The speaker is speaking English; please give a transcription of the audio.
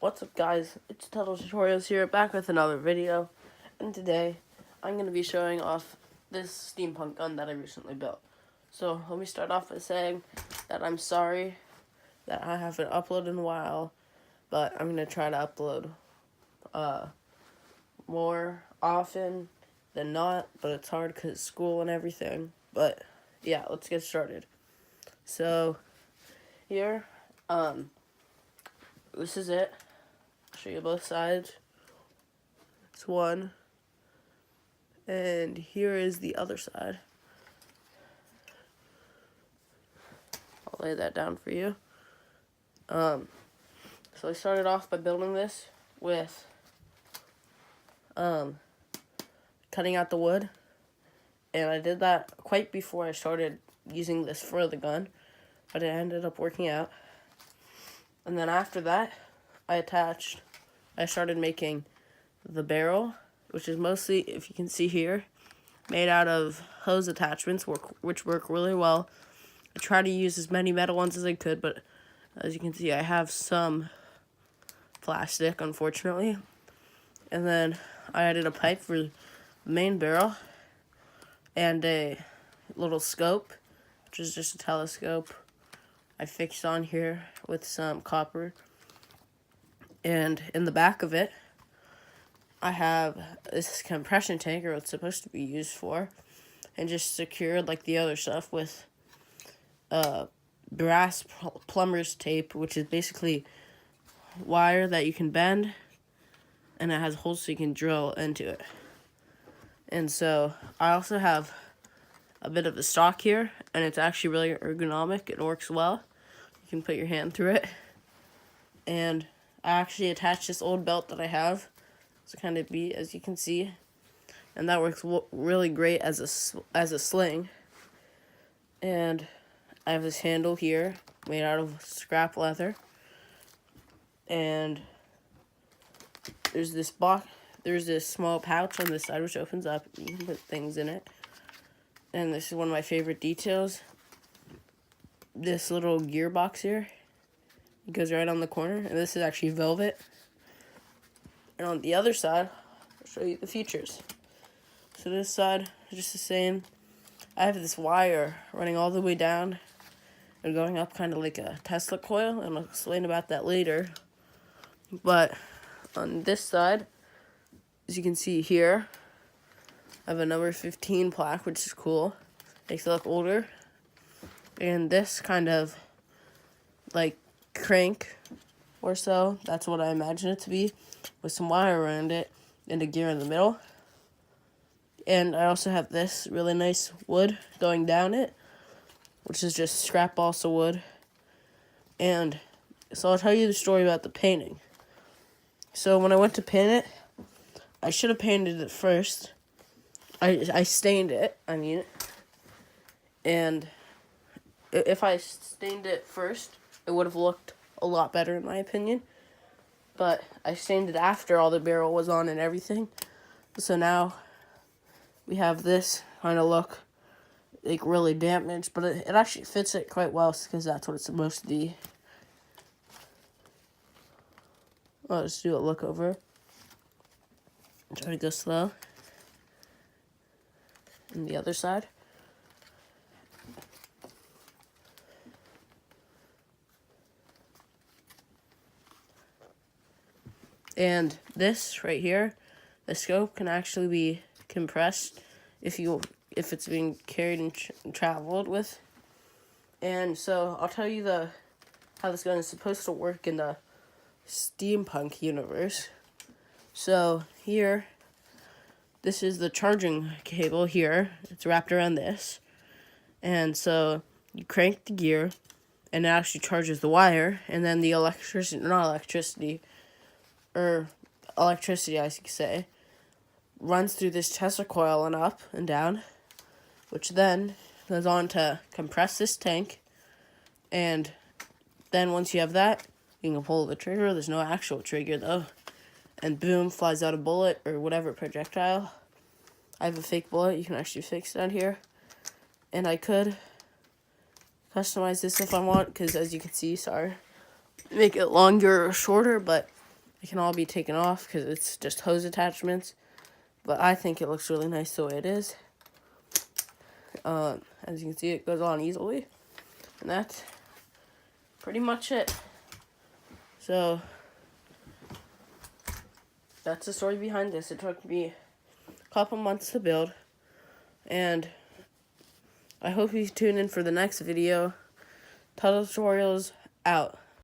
What's up, guys? It's Tuttle Tutorials here, back with another video. And today, I'm going to be showing off this steampunk gun that I recently built. So, let me start off by saying that I'm sorry that I haven't uploaded in a while, but I'm going to try to upload more often than not, but it's hard because of school and everything. But, yeah, let's get started. So, here, this is it. I'll show you both sides. It's one. And here is the other side. I'll lay that down for you. So I started off by building this with cutting out the wood. And I did that quite before I started using this for the gun. But it ended up working out. And then after that, I started making the barrel, which is mostly, if you can see here, made out of hose attachments, which work really well. I try to use as many metal ones as I could, but as you can see, I have some plastic, unfortunately. And then I added a pipe for the main barrel and a little scope, which is just a telescope I fixed on here with some copper. And in the back of it, I have this compression tank, or what it's supposed to be used for, and just secured like the other stuff with brass plumber's tape, which is basically wire that you can bend, and it has holes so you can drill into it. And so I also have a bit of a stock here, and it's actually really ergonomic. It works well. You can put your hand through it. And I actually attached this old belt that I have to kind of be, as you can see, and that works really great as a sling. And I have this handle here made out of scrap leather, and there's this small pouch on this side which opens up. You can put things in it. And this is one of my favorite details. This little gearbox here. It goes right on the corner, and this is actually velvet. And on the other side, I'll show you the features. So this side is just the same. I have this wire running all the way down and going up kind of like a Tesla coil, and I'll explain about that later. But on this side, as you can see here, I have a number 15 plaque, which is cool. Makes it look older. And this kind of like crank or so, that's what I imagine it to be, with some wire around it and a gear in the middle. And I also have this really nice wood going down it, which is just scrap balsa wood. And so I'll tell you the story about the painting. So when I went to paint it, I should have painted it first. I stained it, and if I stained it first, it would have looked a lot better in my opinion. But I stained it after all the barrel was on and everything. So now we have this kind of look, like really damaged, but it actually fits it quite well because that's what it's supposed to be. I'll just do a look over. Try to go slow. And the other side. And this right here, the scope can actually be compressed if it's being carried and traveled with. And so I'll tell you how this gun is supposed to work in the steampunk universe. So here, this is the charging cable here. It's wrapped around this. And so you crank the gear, and it actually charges the wire, and then the electricity, I should say, runs through this Tesla coil and up and down, which then goes on to compress this tank. And then once you have that, you can pull the trigger. There's no actual trigger though. And boom, flies out a bullet or whatever projectile. I have a fake bullet. You can actually fix that here. And I could customize this if I want, because as you can see, make it longer or shorter, but It can all be taken off because it's just hose attachments. But I think it looks really nice the way it is. As you can see, it goes on easily. And that's pretty much it. So, that's the story behind this. It took me a couple months to build. And I hope you tune in for the next video. Tutorials out.